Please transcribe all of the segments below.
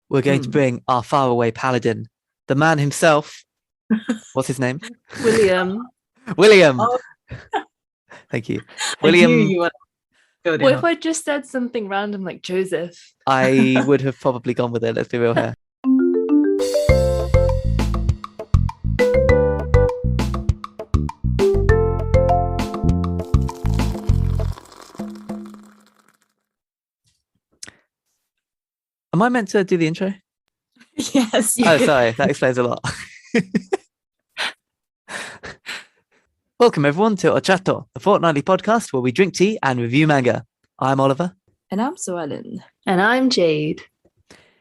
we're going to bring our faraway paladin, the man himself. What's his name? William. William. Oh. Thank you. I knew William. you were What if I just said something random like Joseph? I would have probably gone with it, let's be real here. Am I meant to do the intro? Yes. Oh, sorry. That explains a lot. Welcome, everyone, to OCHATO, the fortnightly podcast where we drink tea and review manga. I'm Oliver. And I'm Suellen. And I'm Jade.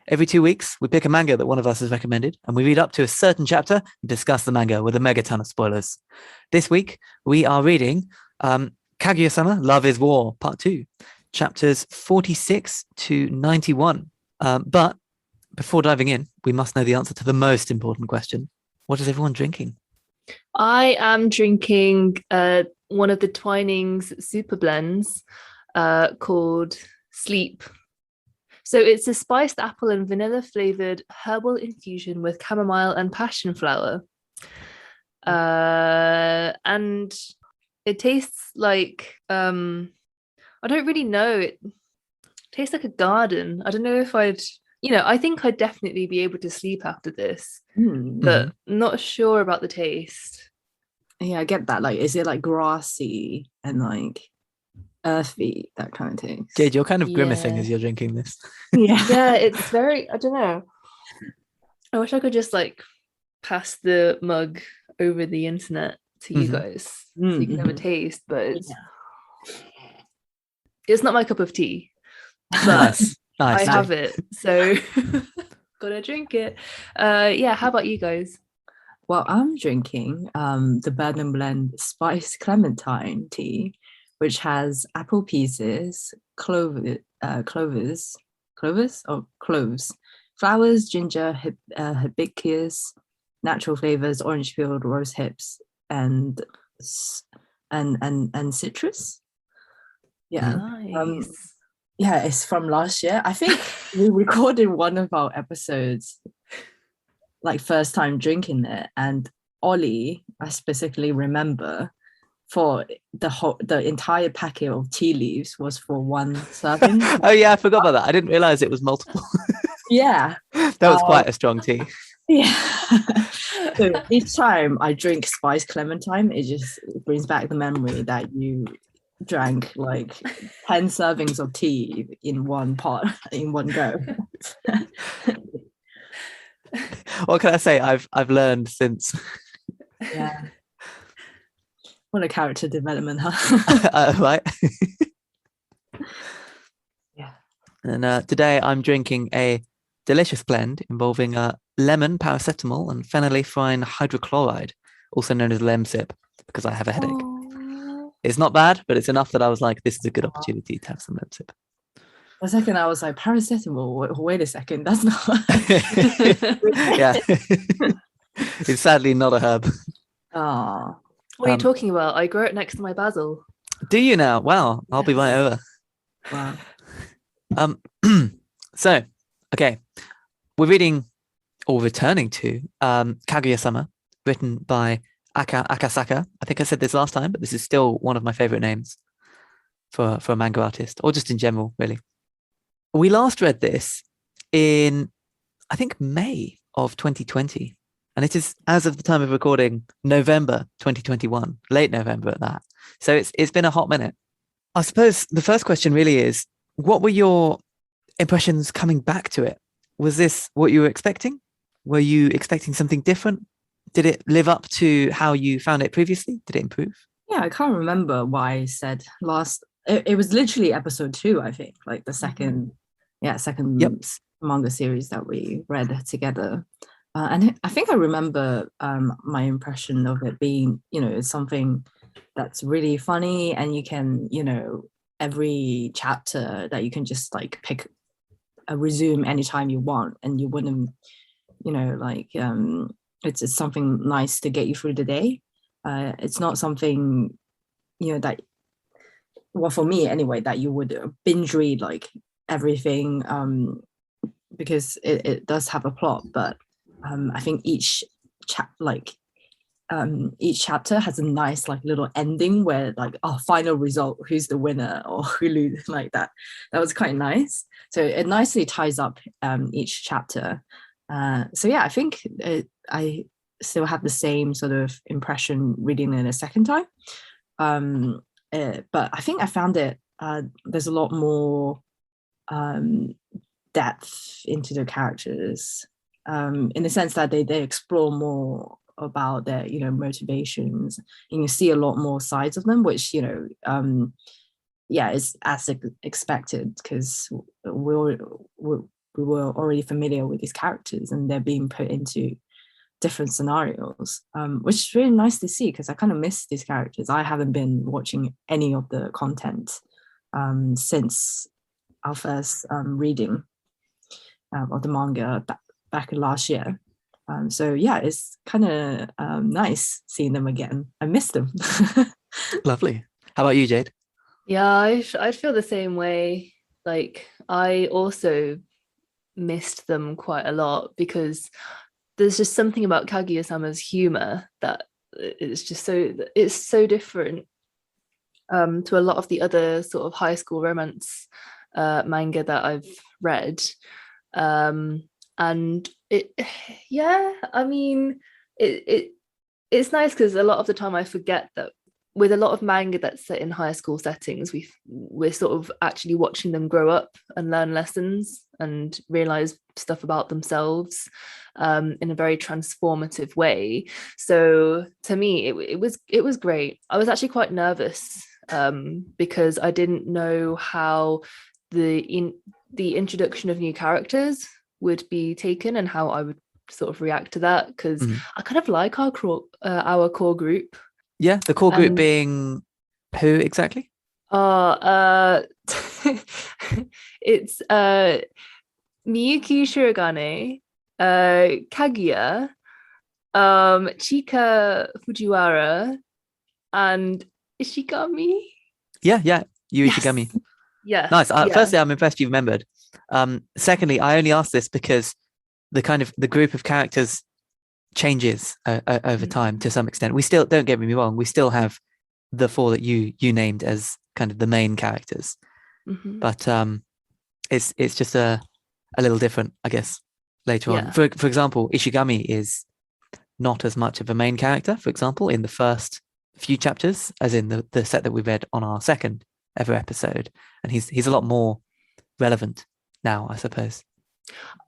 Every 2 weeks, we pick a manga that one of us has recommended, and we read up to a certain chapter and discuss the manga with a mega ton of spoilers. This week, we are reading Kaguya-sama, Love is War, Part 2, chapters 46 to 91. But before diving in, we must know the answer to the most important question. What is everyone drinking? I am drinking one of the Twinings super blends called Sleep. So it's a spiced apple and vanilla flavored herbal infusion with chamomile and passion flower. And it tastes like, I don't really know. It tastes like a garden. I don't know if I think I'd definitely be able to sleep after this, but not sure about the taste. Yeah, I get that. Like, is it like grassy and like earthy, that kind of taste? Jade, you're kind of grimacing as you're drinking this. Yeah, it's very, I don't know. I wish I could just like pass the mug over the internet to you guys so you can have a taste, but it's not my cup of tea. But Nice. I have it, so gotta drink it. How about you guys? Well, I'm drinking the Burnham Blend Spice Clementine tea, which has apple pieces, cloves, flowers, ginger, hibiscus, natural flavors, orange peeled, rose hips, and citrus. Yeah. Nice. Yeah, it's from last year. I think we recorded one of our episodes, like first time drinking it, and Ollie, I specifically remember, for the entire packet of tea leaves was for one serving. Oh yeah, I forgot about that. I didn't realize it was multiple. Yeah, that was quite a strong tea. Yeah. So each time I drink Spice Clementine, it just brings back the memory that you drank like 10 servings of tea in one pot in one go. What can I say? I've learned since. Yeah. What a character development, huh? Right. Yeah. And today I'm drinking a delicious blend involving lemon, paracetamol, and phenylephrine hydrochloride, also known as Lemsip, because I have a headache. It's not bad, but it's enough that I was like, this is a good opportunity to have some Lemsip. For a second, I was like, paracetamol. Wait a second, that's not. Yeah. It's sadly not a herb. Oh. What are you talking about? I grow it next to my basil. Do you now? Wow, I'll be right over. Wow. So, okay, we're reading or returning to Kaguya-sama, written by Aka Akasaka. I think I said this last time, but this is still one of my favorite names for a manga artist, or just in general, really. We last read this in, I think, May of 2020. And it is, as of the time of recording, November 2021, late November at that. So it's been a hot minute. I suppose the first question really is, what were your impressions coming back to it? Was this what you were expecting? Were you expecting something different? Did it live up to how you found it previously? Did it improve? Yeah, I can't remember why I said last. It was literally episode 2, I think, like the second manga series that we read together. And I think I remember my impression of it being, it's something that's really funny, and you can, every chapter that you can just like pick a resume anytime you want, and you wouldn't, it's something nice to get you through the day. It's not something, that, well, for me anyway, that you would binge read like everything because it does have a plot, but I think each chapter has a nice like little ending where like, oh, final result, who's the winner or who loses, like that. That was quite nice. So it nicely ties up each chapter. So yeah, I think I still have the same sort of impression reading it a second time. But I think I found it, there's a lot more depth into the characters, in the sense that they explore more about their, you know, motivations, and you see a lot more sides of them, which, you know, yeah, is as expected, because we were already familiar with these characters and they're being put into different scenarios, which is really nice to see, because I kind of miss these characters. I haven't been watching any of the content since our first reading of the manga back last year. So yeah, it's kind of nice seeing them again. I miss them. Lovely. How about you, Jade? Yeah, I feel the same way. Like, I also missed them quite a lot, because there's just something about Kaguya-sama's humor that it's so different to a lot of the other sort of high school romance manga that I've read. And it, yeah, I mean, it's nice, because a lot of the time I forget that with a lot of manga that's set in high school settings, we're sort of actually watching them grow up and learn lessons and realize stuff about themselves in a very transformative way. So to me, it was great. I was actually quite nervous because I didn't know how the introduction of new characters would be taken and how I would sort of react to that, because I kind of like our core group. Yeah, the core group being who exactly? It's Miyuki Shirogane, Kaguya, Chika Fujiwara, and Ishigami. Yeah, you Ishigami. Yeah. Nice. Firstly, I'm impressed you remembered. Secondly, I only asked this because the group of characters changes over time to some extent. We still, don't get me wrong, we still have the four that you named as kind of the main characters, but it's just a little different, I guess, later on. For example, Ishigami is not as much of a main character, for example, in the first few chapters as in the set that we read on our second ever episode, and he's a lot more relevant now, I suppose.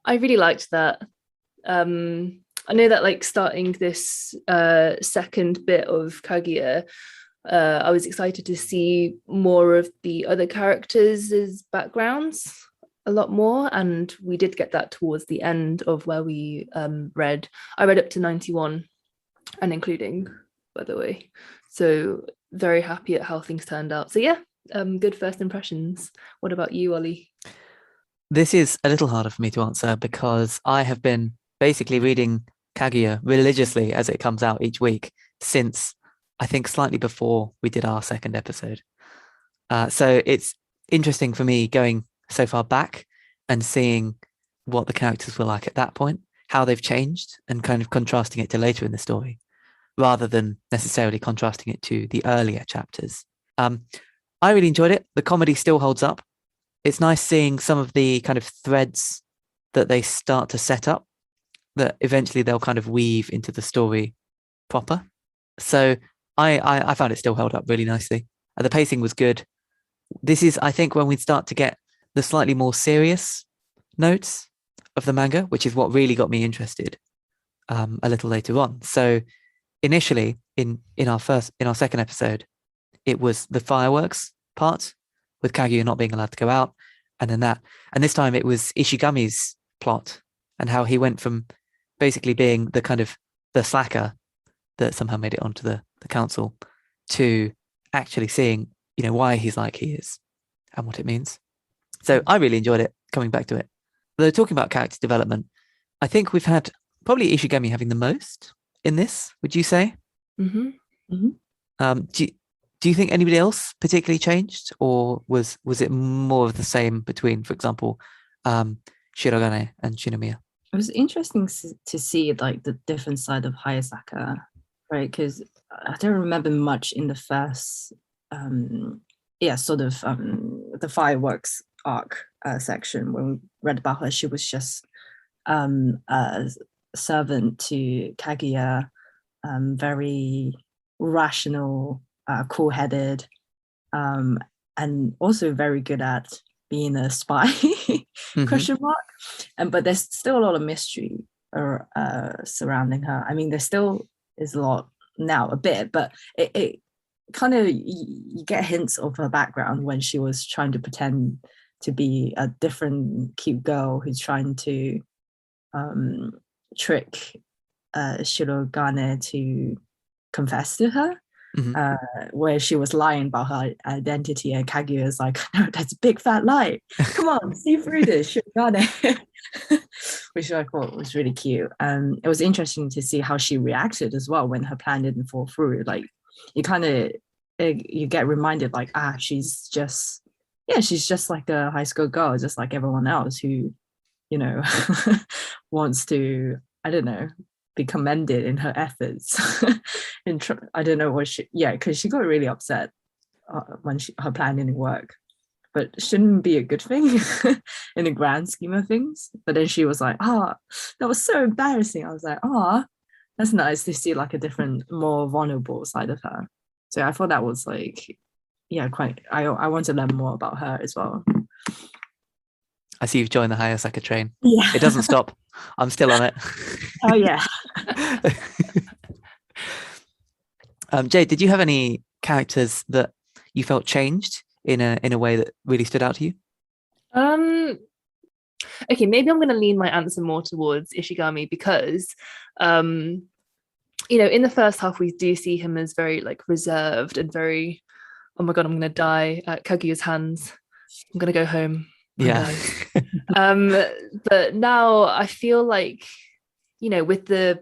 I really liked that. I know that, like, starting this second bit of Kaguya, I was excited to see more of the other characters' backgrounds a lot more, and we did get that towards the end of where we read. I read up to 91 and including, by the way. So very happy at how things turned out. So yeah, good first impressions. What about you, Ollie? This is a little harder for me to answer because I have been basically reading Kaguya religiously as it comes out each week since, I think, slightly before we did our second episode. So it's interesting for me going so far back and seeing what the characters were like at that point, how they've changed, and kind of contrasting it to later in the story, rather than necessarily contrasting it to the earlier chapters. I really enjoyed it. The comedy still holds up. It's nice seeing some of the kind of threads that they start to set up that eventually they'll kind of weave into the story proper. So I found it still held up really nicely. The pacing was good. This is, I think, when we start to get the slightly more serious notes of the manga, which is what really got me interested a little later on. So initially, in our second episode, it was the fireworks part with Kaguya not being allowed to go out, and then that. And this time it was Ishigami's plot and how he went from basically being the kind of the slacker that somehow made it onto the council to actually seeing, you know, why he's like he is and what it means. So I really enjoyed it, coming back to it. Though talking about character development, I think we've had probably Ishigami having the most in this, would you say? Mm-hmm. Mm-hmm. Do you think anybody else particularly changed, or was it more of the same between, for example, Shirogane and Shinomiya. It was interesting to see like the different side of Hayasaka, right? Because I don't remember much in the first, sort of the fireworks arc section when we read about her. She was just a servant to Kaguya, very rational, cool-headed, and also very good at being a spy question mark. But there's still a lot of mystery surrounding her. I mean, there still is a lot now, a bit, but it kind of, you get hints of her background when she was trying to pretend to be a different cute girl who's trying to trick Shirogane to confess to her. Where she was lying about her identity, and Kaguya is like, no, that's a big fat lie. Come on, see through this, Shirogane. Which I thought was really cute. It was interesting to see how she reacted as well when her plan didn't fall through. Like, you kind of you get reminded, like, she's just like a high school girl, just like everyone else who, you know, wants to, I don't know, be commended in her efforts. I don't know what because she got really upset when her plan didn't work, but shouldn't be a good thing in the grand scheme of things. But then she was like, that was so embarrassing. I was like, that's nice to see like a different, more vulnerable side of her. So I thought that was like, quite, I want to learn more about her as well. I see you've joined the Hayasaka train. Yeah. It doesn't stop. I'm still on it. Oh, yeah. Jade, did you have any characters that you felt changed in a way that really stood out to you? Okay, maybe I'm going to lean my answer more towards Ishigami because, in the first half, we do see him as very like reserved and very, oh my God, I'm going to die at Kaguya's hands. I'm going to go home. Yeah. But now I feel like, with the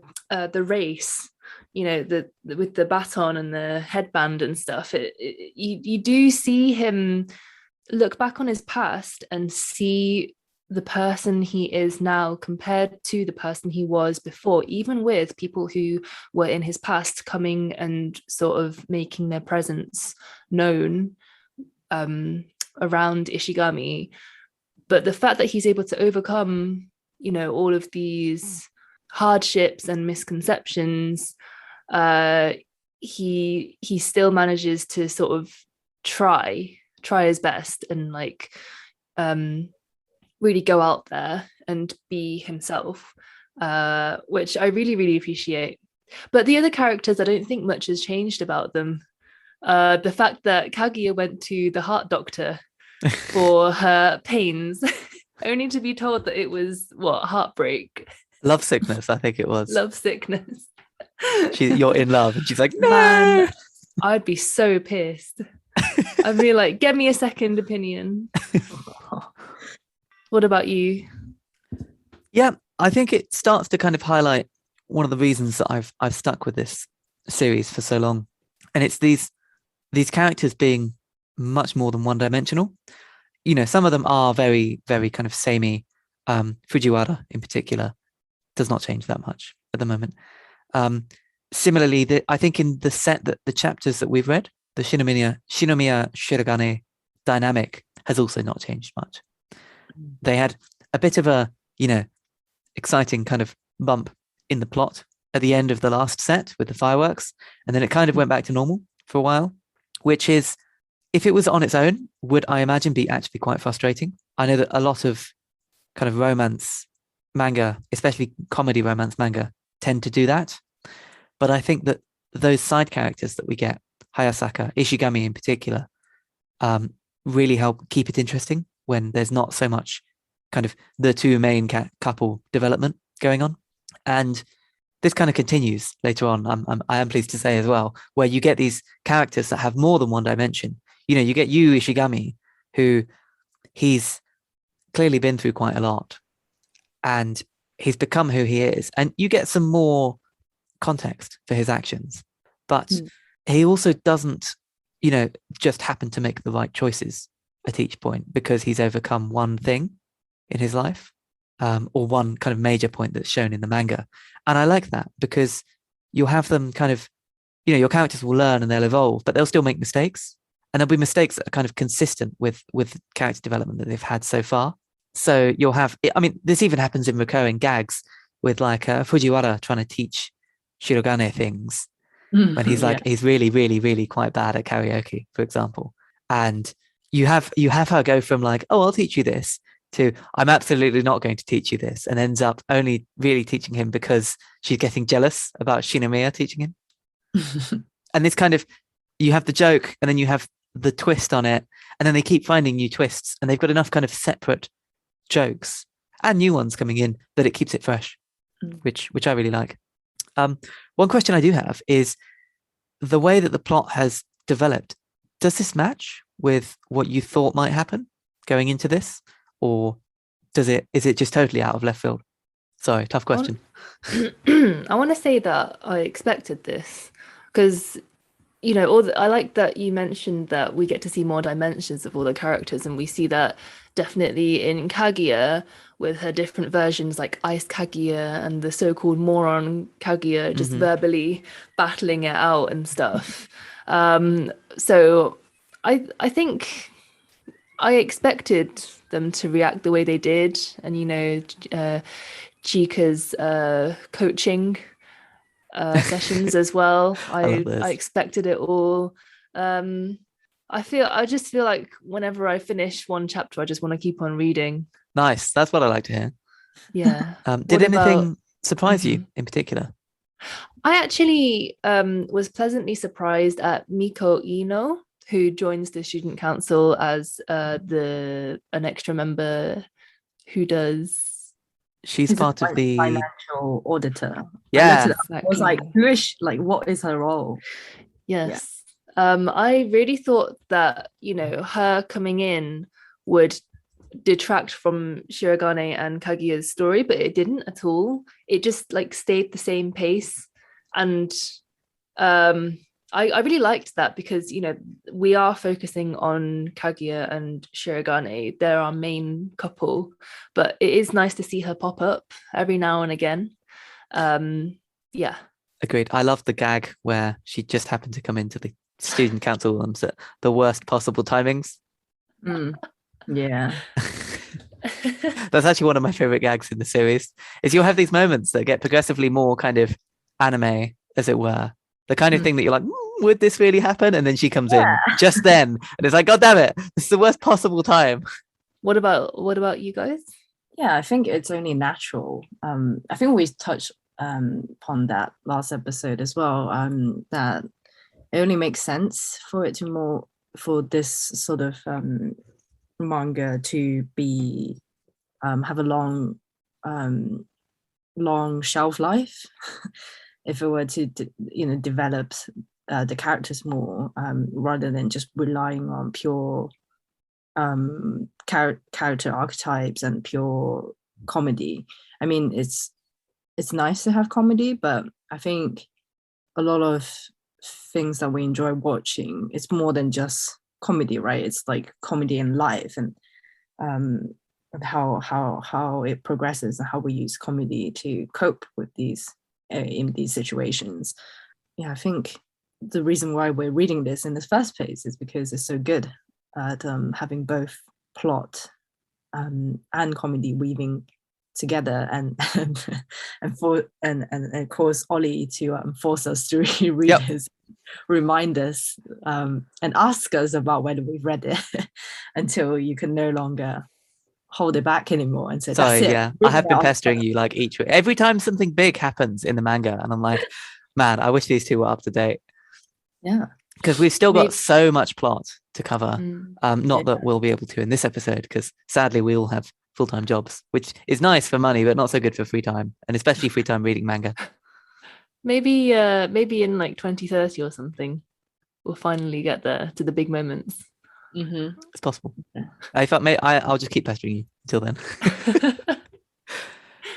race, with the baton and the headband and stuff, you do see him look back on his past and see the person he is now compared to the person he was before, even with people who were in his past coming and sort of making their presence known around Ishigami. But the fact that he's able to overcome, all of these hardships and misconceptions, he still manages to sort of try his best and like really go out there and be himself, which I really, really appreciate. But the other characters, I don't think much has changed about them. The fact that Kaguya went to the heart doctor for her pains, only to be told that it was heartbreak, love sickness. I think it was love sickness. You're in love, and she's like, no! Man, I'd be so pissed. I'd be like, get me a second opinion. What about you? Yeah, I think it starts to kind of highlight one of the reasons that I've stuck with this series for so long, and it's these characters being much more than one-dimensional. Some of them are very, very kind of samey. Fujiwara in particular does not change that much at the moment. Similarly, I think in the chapters that we've read, the Shinomiya Shirogane dynamic has also not changed much. They had a bit of a, exciting kind of bump in the plot at the end of the last set with the fireworks, and then it kind of went back to normal for a while, which is, if it was on its own, would I imagine be actually quite frustrating. I know that a lot of kind of romance manga, especially comedy romance manga, tend to do that. But I think that those side characters that we get, Hayasaka, Ishigami in particular, really help keep it interesting when there's not so much kind of the two main couple development going on. And this kind of continues later on, I am pleased to say as well, where you get these characters that have more than one dimension. You get Ishigami, who he's clearly been through quite a lot, and he's become who he is. And you get some more context for his actions. But he also doesn't, just happen to make the right choices at each point because he's overcome one thing in his life. or one kind of major point that's shown in the manga. And I like that because you'll have them kind of, your characters will learn and they'll evolve, but they'll still make mistakes. And there'll be mistakes that are kind of consistent with character development that they've had so far. So you'll have, this even happens in recurring gags with like Fujiwara trying to teach Shirogane things when he's like, he's really, really, really quite bad at karaoke, for example. And you have her go from like, oh, I'll teach you this, to I'm absolutely not going to teach you this, and ends up only really teaching him because she's getting jealous about Shinomiya teaching him. And this kind of, you have the joke and then you have the twist on it, and then they keep finding new twists, and they've got enough kind of separate jokes and new ones coming in that it keeps it fresh, which I really like. One question I do have is the way that the plot has developed. Does this match with what you thought might happen going into this, or is it just totally out of left field? Sorry, tough question. I want to say that I expected this because, I like that you mentioned that we get to see more dimensions of all the characters, and we see that definitely in Kaguya with her different versions like Ice Kaguya and the so-called moron Kaguya just verbally battling it out and stuff. So I think I expected them to react the way they did, and Chika's coaching sessions as well. I expected it all. I just feel like whenever I finish one chapter, I just want to keep on reading. Nice. That's what I like to hear. Yeah. Did anything surprise you in particular? I actually was pleasantly surprised at Miko Ino, who joins the student council as an extra member who does. She's part of the financial auditor. Yeah. I was like, what is her role? Yes. Yeah. I really thought that, her coming in would detract from Shirogane and Kaguya's story, but it didn't at all. It just stayed the same pace. And I really liked that because, we are focusing on Kaguya and Shirogane. They're our main couple, but it is nice to see her pop up every now and again. Yeah. Agreed. I love the gag where she just happened to come into the student council rooms at the worst possible timings. Yeah. That's actually one of my favorite gags in the series, is you'll have these moments that get progressively more kind of anime, as it were. The kind of thing that you're like, would this really happen? And then she comes in just then, and it's like, God damn it, this is the worst possible time. What about you guys? Yeah, I think it's only natural. I think we touched upon that last episode as well. That it only makes sense for this sort of manga to be have a long shelf life. If it were to develop the characters more, rather than just relying on pure character archetypes and pure comedy. I mean, it's nice to have comedy, but I think a lot of things that we enjoy watching, it's more than just comedy, right? It's like comedy in life, and how it progresses and how we use comedy to cope with these in these situations. Yeah, I think the reason why we're reading this in the first place is because it's so good at having both plot and comedy weaving together, and of course Ollie to force us to read this, remind us and ask us about whether we've read it until you can no longer hold it back anymore and say, that's it. Yeah, I have been pestering you like each week. Every time something big happens in the manga, and I'm like, man, I wish these two were up to date. Yeah, because we've still got so much plot to cover. Not that we'll be able to in this episode, because sadly we all have full-time jobs, which is nice for money but not so good for free time, and especially free time reading manga. Maybe in like 2030 or something we'll finally get there to the big moments. It's possible. I'll just keep pestering you until then.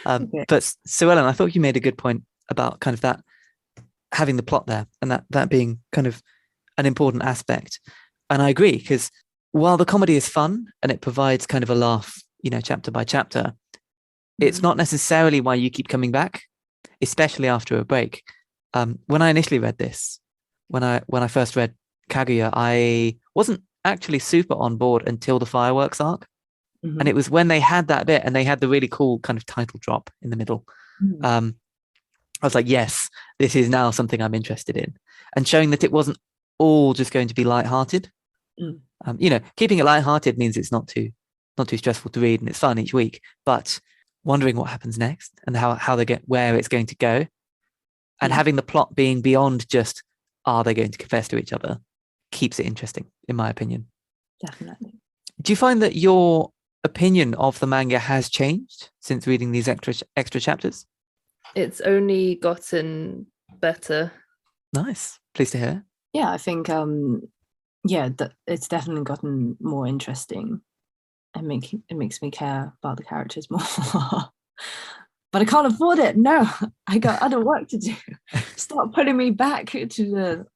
But Suellen, I thought you made a good point about kind of that, having the plot there, and that being kind of an important aspect. And I agree, because while the comedy is fun and it provides kind of a laugh, chapter by chapter, it's not necessarily why you keep coming back, especially after a break. When I initially read this, when I first read Kaguya, I wasn't actually super on board until the fireworks arc. Mhm. And it was when they had that bit and they had the really cool kind of title drop in the middle. Mhm. I was like, yes, this is now something I'm interested in. And showing that it wasn't all just going to be lighthearted. Mm. Keeping it lighthearted means it's not too stressful to read and it's fun each week. But wondering what happens next and how they get where it's going to go, and having the plot being beyond just are they going to confess to each other keeps it interesting, in my opinion. Definitely. Do you find that your opinion of the manga has changed since reading these extra chapters? It's only gotten better. Nice. Pleased to hear. Yeah, I think it's definitely gotten more interesting, and it makes me care about the characters more. But I can't afford it. No, I got other work to do. Stop putting me back into the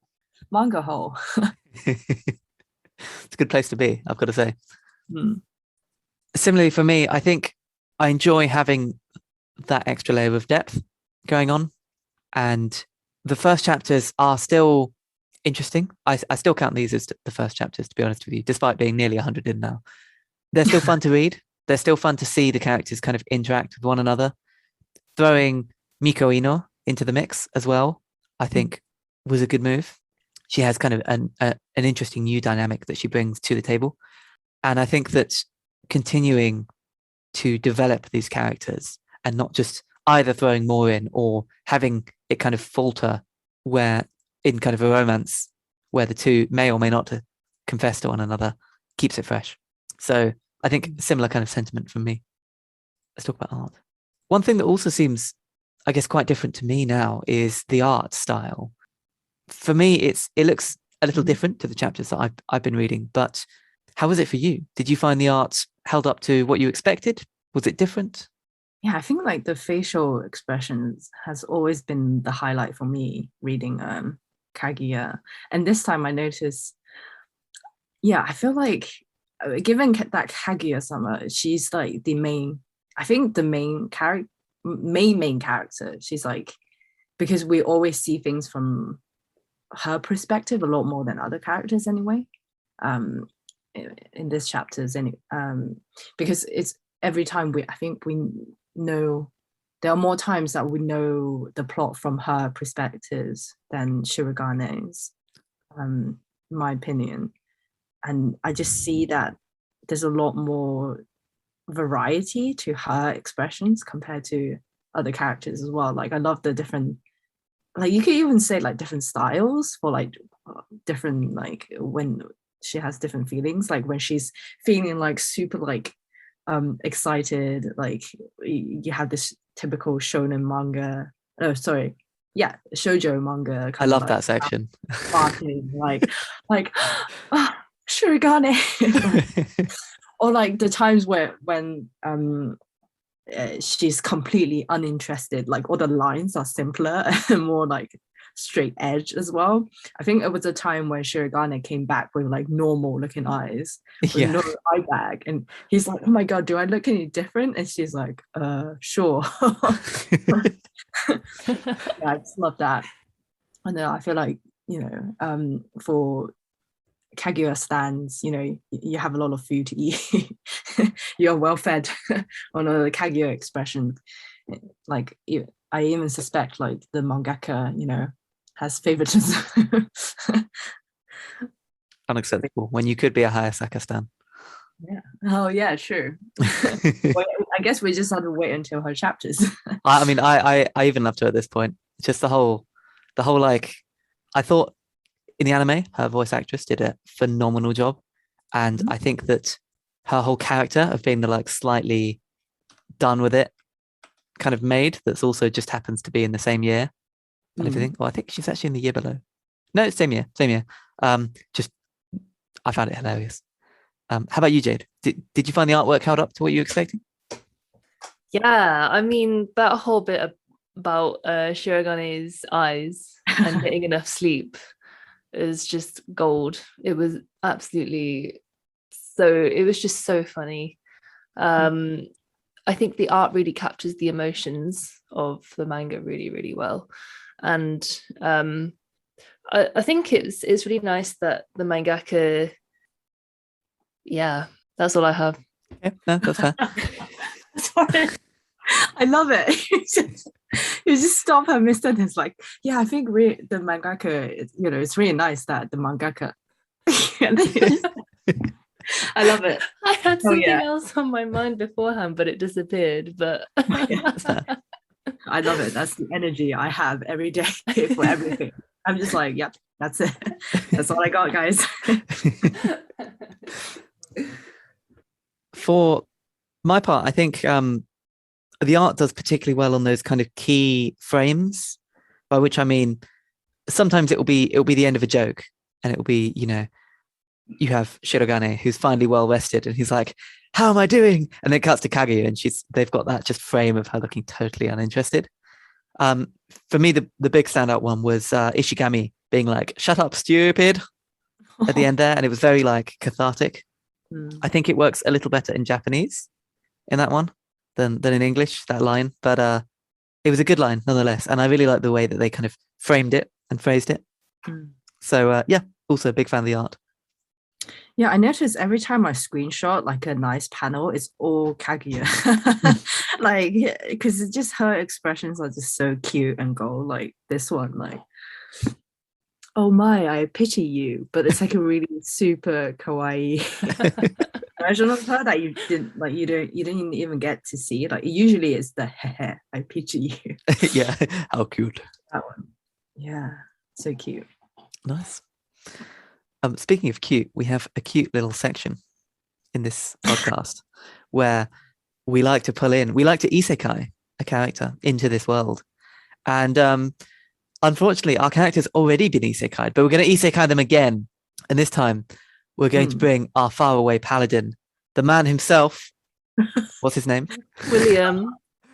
manga hole. It's a good place to be, I've got to say. Mm. Similarly for me, I think I enjoy having that extra layer of depth going on, and the first chapters are still interesting. I still count these as the first chapters, to be honest with you, despite being nearly 100 in now. They're still fun to read. They're still fun to see the characters kind of interact with one another. Throwing Miko Ino into the mix as well, I think was a good move. She has kind of an interesting new dynamic that she brings to the table. And I think that continuing to develop these characters and not just either throwing more in or having it kind of falter where in kind of a romance where the two may or may not confess to one another keeps it fresh. So I think similar kind of sentiment from me. Let's talk about art. One thing that also seems, I guess, quite different to me now is the art style. For me, it looks a little different to the chapters that I've been reading, but how was it for you? Did you find the art held up to what you expected? Was it different? Yeah, I think like the facial expressions has always been the highlight for me reading Kaguya. And this time I noticed, I feel like given that Kaguya-sama, she's like the main, I think the main character, main character. She's like, because we always see things from her perspective a lot more than other characters anyway. In this chapters, and because it's every time I think we know there are more times that we know the plot from her perspectives than Shirogane's, in my opinion. And I just see that there's a lot more variety to her expressions compared to other characters as well. Like I love the different, like you could even say like different styles for like different, like when she has different feelings, like when she's feeling like super like excited, like you have this typical shonen manga, shoujo manga I love of, that section. barking, like Shirogane. Or like the times when she's completely uninterested, like all the lines are simpler and more like straight edge as well. I think it was a time when Shirogane came back with like normal looking eyes with no eye bag, and he's like, oh my god, do I look any different? And she's like, sure. I just love that. And then I feel like, for Kaguya stands, you have a lot of food to eat. You're well fed on a Kaguya expression. Like I even suspect like the mangaka, has favoritism. Unacceptable when you could be a Hayasaka stan. Yeah. Oh yeah, true. Well, I guess we just have to wait until her chapters. I mean, I even loved her at this point. Just the whole like, I thought in the anime, her voice actress did a phenomenal job. And I think that her whole character of being the like slightly done with it kind of maid that's also just happens to be in the same year and everything. Well, I think she's actually in the year below. No, it's same year. Just, I found it hilarious. How about you, Jade? Did you find the artwork held up to what you were expecting? Yeah, I mean, that whole bit about Shirogane's eyes and getting enough sleep is just gold. It was absolutely it was just so funny. I think the art really captures the emotions of the manga really, really well. And I think it's really nice that the mangaka, yeah, that's all I have. Yeah, no, that's fair. Sorry. I love it. You just stop her mid-sentence like, yeah, I think the mangaka, you know, it's really nice that the mangaka. I love it. I had something else on my mind beforehand, but it disappeared. But That's fair. I love it. That's the energy I have every day for everything. I'm just like, yep, that's it. That's all I got, guys. For my part, I think the art does particularly well on those kind of key frames, by which I mean sometimes it'll be the end of a joke, and it'll be, you know, you have Shirogane who's finally well rested and he's like, how am I doing? And then it cuts to Kaguya and they've got that just frame of her looking totally uninterested. For me, the big standout one was Ishigami being like, shut up, stupid, at the end there. And it was very like cathartic. I think it works a little better in Japanese in that one than in English, that line. But it was a good line nonetheless. And I really like the way that they kind of framed it and phrased it. So yeah, also a big fan of the art. Yeah, I noticed every time I screenshot like a nice panel, it's all Kaguya. Like, because it's just her expressions are just so cute and gold. Like this one, like, oh my, I pity you, but it's like a really super kawaii version of her that you didn't even get to see. Like usually it's the hehe, I pity you. Yeah, how cute. That one. Yeah, so cute. Nice. Speaking of cute, we have a cute little section in this podcast where we like to isekai a character into this world. And unfortunately, our character's already been isekai'd, but we're going to isekai them again. And this time, we're going to bring our faraway paladin, the man himself. What's his name? William.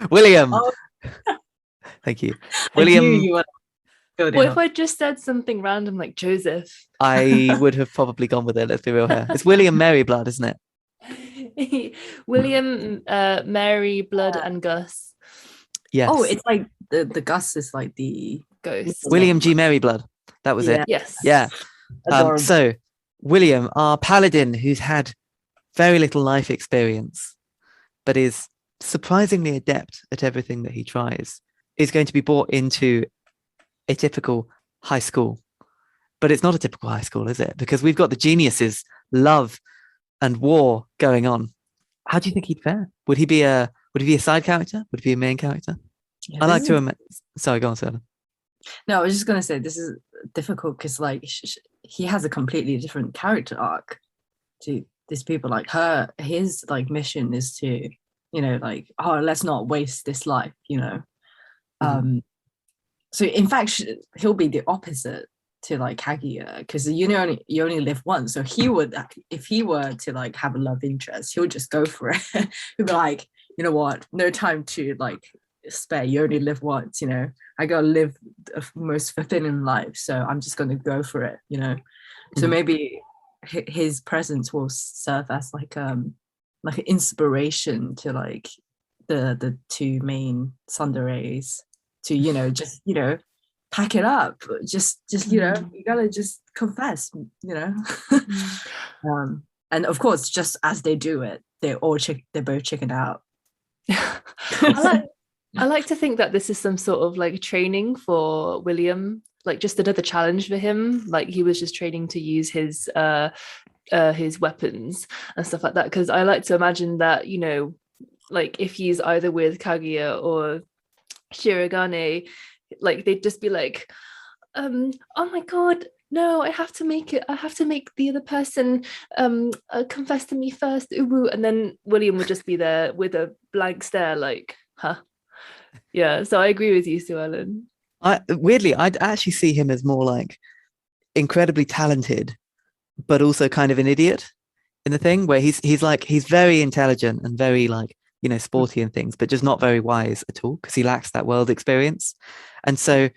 William. Oh. Thank you. William. What if I just said something random like Joseph? I would have probably gone with it. Let's be real here. It's William Maryblood, isn't it? William, Mary, Blood, and Gus. Yes. Oh, it's like the Gus is like the Ghost. William G. Maryblood. That was it. Yes. Yeah. So William, our paladin, who's had very little life experience, but is surprisingly adept at everything that he tries, is going to be brought into a typical high school. But it's not a typical high school, is it? Because we've got the geniuses, love and war going on. How do you think he'd fare? Would he be a side character? Would he be a main character? Yeah, I like to imagine. Sorry, go on, Suellen. No, I was just gonna say this is difficult because like he has a completely different character arc to these people. Like his like mission is to, you know, like, oh, let's not waste this life, you know. So in fact, he'll be the opposite to like Kaguya, because you only live once. So he would, if he were to like have a love interest, he'll just go for it. He'll be like, you know what, no time to like spare. You only live once, you know. I gotta live the most fulfilling life, so I'm just gonna go for it, you know. So maybe his presence will serve as like an inspiration to like the two main tsunderes to, you know, just, you know, pack it up, just you know, you gotta just confess, you know. And of course, just as they do it, they're both chickened out. I like to think that this is some sort of like training for William, like just another challenge for him. Like he was just training to use his weapons and stuff like that. Because I like to imagine that, you know, like if he's either with Kaguya or Shirogane, like they'd just be like, oh my god, no, I have to make the other person confess to me first, and then William would just be there with a blank stare like, huh. Yeah, so I agree with you, Suellen. Weirdly, I'd actually see him as more like incredibly talented, but also kind of an idiot in the thing where he's very intelligent and very like, you know, sporty and things, but just not very wise at all because he lacks that world experience. And so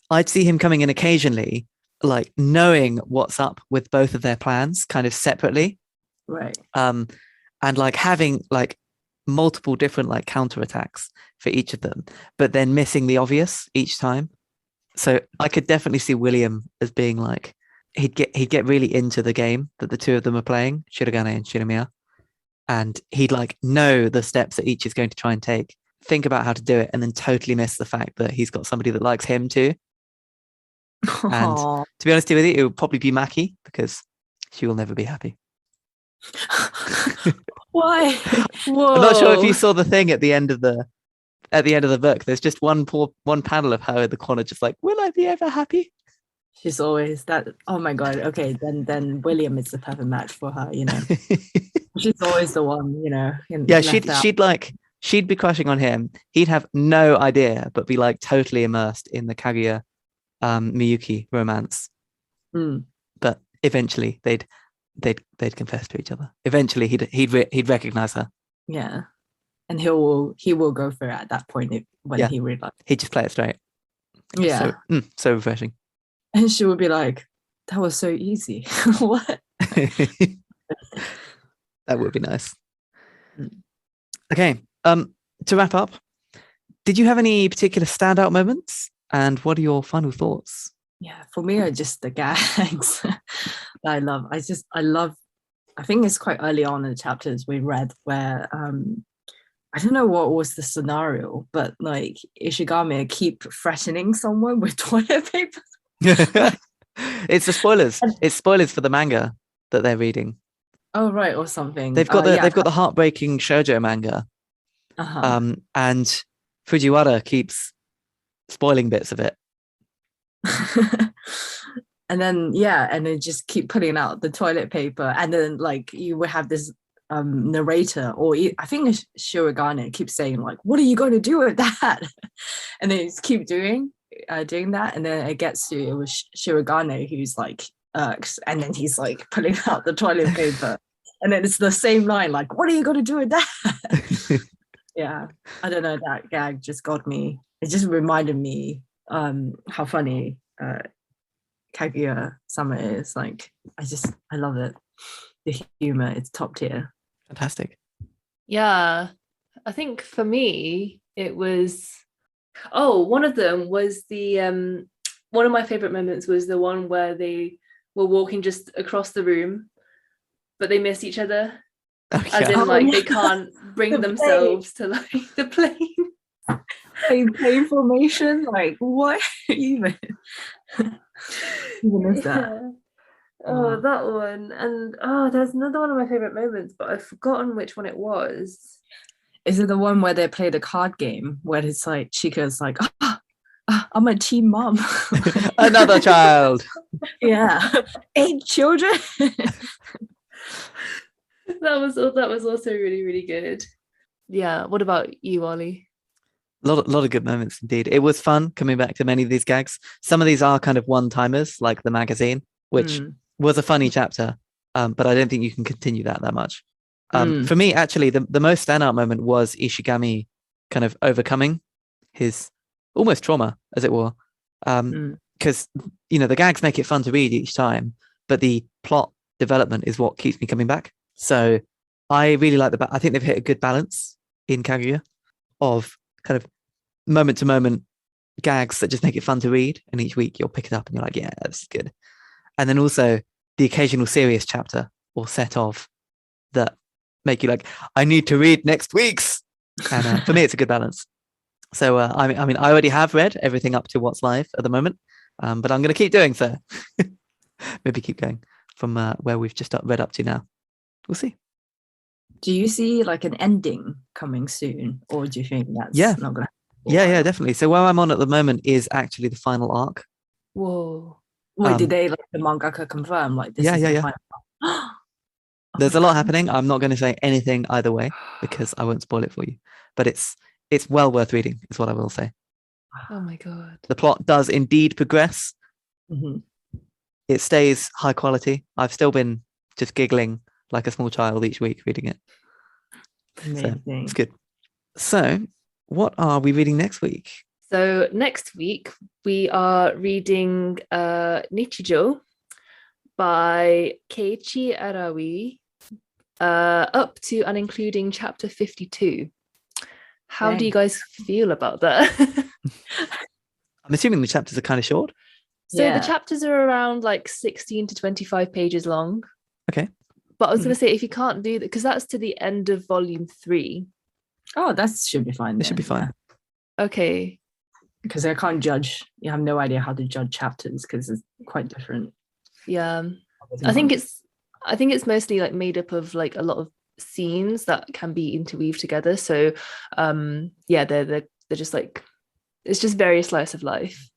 I'd see him coming in occasionally, like knowing what's up with both of their plans kind of separately. Right. And like having like multiple different like counterattacks for each of them, but then missing the obvious each time. So I could definitely see William as being like, he'd get really into the game that the two of them are playing, Shirogane and Shinomiya, and he'd like know the steps that each is going to try and take, think about how to do it, and then totally miss the fact that he's got somebody that likes him too. And Aw. to be honest with you, it would probably be Maki, because she will never be happy. Why? Whoa. I'm not sure if you saw the thing at the end of the book. There's just one panel of her in the corner, just like, will I be ever happy? She's always that. Oh my god. Okay, then William is the perfect match for her. She's always the one. Yeah, she'd be crushing on him. He'd have no idea, but be like totally immersed in the Kaguya Miyuki romance. Mm. But eventually they'd confess to each other. Eventually he'd recognize her. Yeah, and he will go for it at that point when he realizes. He'd just play it straight. Yeah, so refreshing. And she would be like, "That was so easy." What? That would be nice. Okay. To wrap up, did you have any particular standout moments? And what are your final thoughts? Yeah, for me, are just the gags that I love. I love. I think it's quite early on in the chapters we read where I don't know what was the scenario, but like Ishigami keep threatening someone with toilet paper. It's the spoilers. It's spoilers for the manga that they're reading. Oh right, or something. They've got the heartbreaking shoujo manga, and Fujiwara keeps spoiling bits of it. And then and they just keep putting out the toilet paper, and then like you would have this narrator, or I think Shirogane keeps saying like, "What are you going to do with that?" And they just keep doing that, and then it gets to it was Shirogane who's like irks, and then he's like pulling out the toilet paper, and then it's the same line like, "What are you going to do with that?" Yeah, I don't know, that gag just got me. It just reminded me how funny Kaguya-sama is. Like I love it. The humor, it's top tier. Fantastic. Yeah, I think for me it was one of them was the one of my favorite moments was the one where they were walking just across the room but they miss each other, as in like they can't bring themselves to like the plane. Plane formation, like what even is that? Oh, that one. And there's another one of my favorite moments, but I've forgotten which one it was. Is it the one where they play the card game where it's like Chica's like, I'm a teen mom. Another child. Yeah. 8 children. That was also really, really good. Yeah. What about you, Ollie? A lot of good moments indeed. It was fun coming back to many of these gags. Some of these are kind of one-timers, like the magazine, which was a funny chapter, but I don't think you can continue that much. For me, actually, the most standout moment was Ishigami kind of overcoming his almost trauma, as it were, because the gags make it fun to read each time, but the plot development is what keeps me coming back. So I really like I think they've hit a good balance in Kaguya of kind of moment to moment gags that just make it fun to read, and each week you'll pick it up and you're like, yeah, this is good. And then also the occasional serious chapter or set of that make you like, I need to read next week's. And for me, it's a good balance. So I mean, I already have read everything up to what's live at the moment, but I'm going to keep doing so. Maybe keep going from where we've just read up to now. We'll see. Do you see like an ending coming soon, or do you think that's not going to happen? Yeah, definitely. So where I'm on at the moment is actually the final arc. Whoa. Wait, did they like the mangaka confirm like this is the final? There's a lot happening. I'm not going to say anything either way because I won't spoil it for you. But it's well worth reading, is what I will say. Oh my god. The plot does indeed progress. Mm-hmm. It stays high quality. I've still been just giggling like a small child each week reading it. Amazing. So it's good. So what are we reading next week? So next week we are reading Nichijo by Keiichi Arawi, up to and including chapter 52. How do Dang. you guys feel about that? I'm assuming the chapters are kind of short. So Yeah. the chapters are around like 16 to 25 pages long. Okay. But I was going to say, if you can't do that, because that's to the end of volume 3. Oh, that should be fine. It should be fine. Okay. Because I can't judge. You have no idea how to judge chapters because it's quite different. Yeah. I think it's mostly like made up of like a lot of scenes that can be interweaved together. So yeah, they're just like, it's just various slice of life,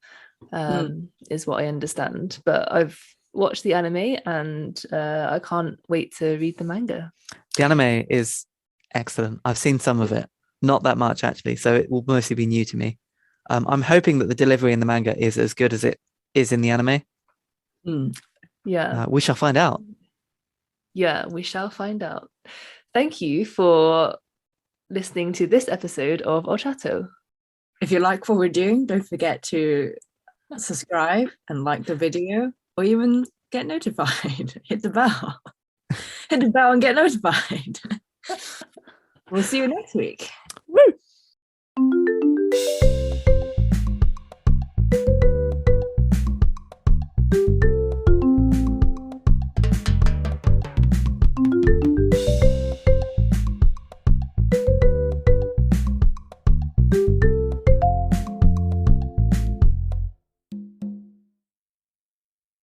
is what I understand. But I've watched the anime and I can't wait to read the manga. The anime is excellent. I've seen some of it, not that much actually, so it will mostly be new to me. I'm hoping that the delivery in the manga is as good as it is in the anime. Yeah. We shall find out. Yeah, we shall find out. Thank you for listening to this episode of OCHATO. If you like what we're doing, don't forget to subscribe and like the video, or even get notified. Hit the bell. Hit the bell and get notified. We'll see you next week.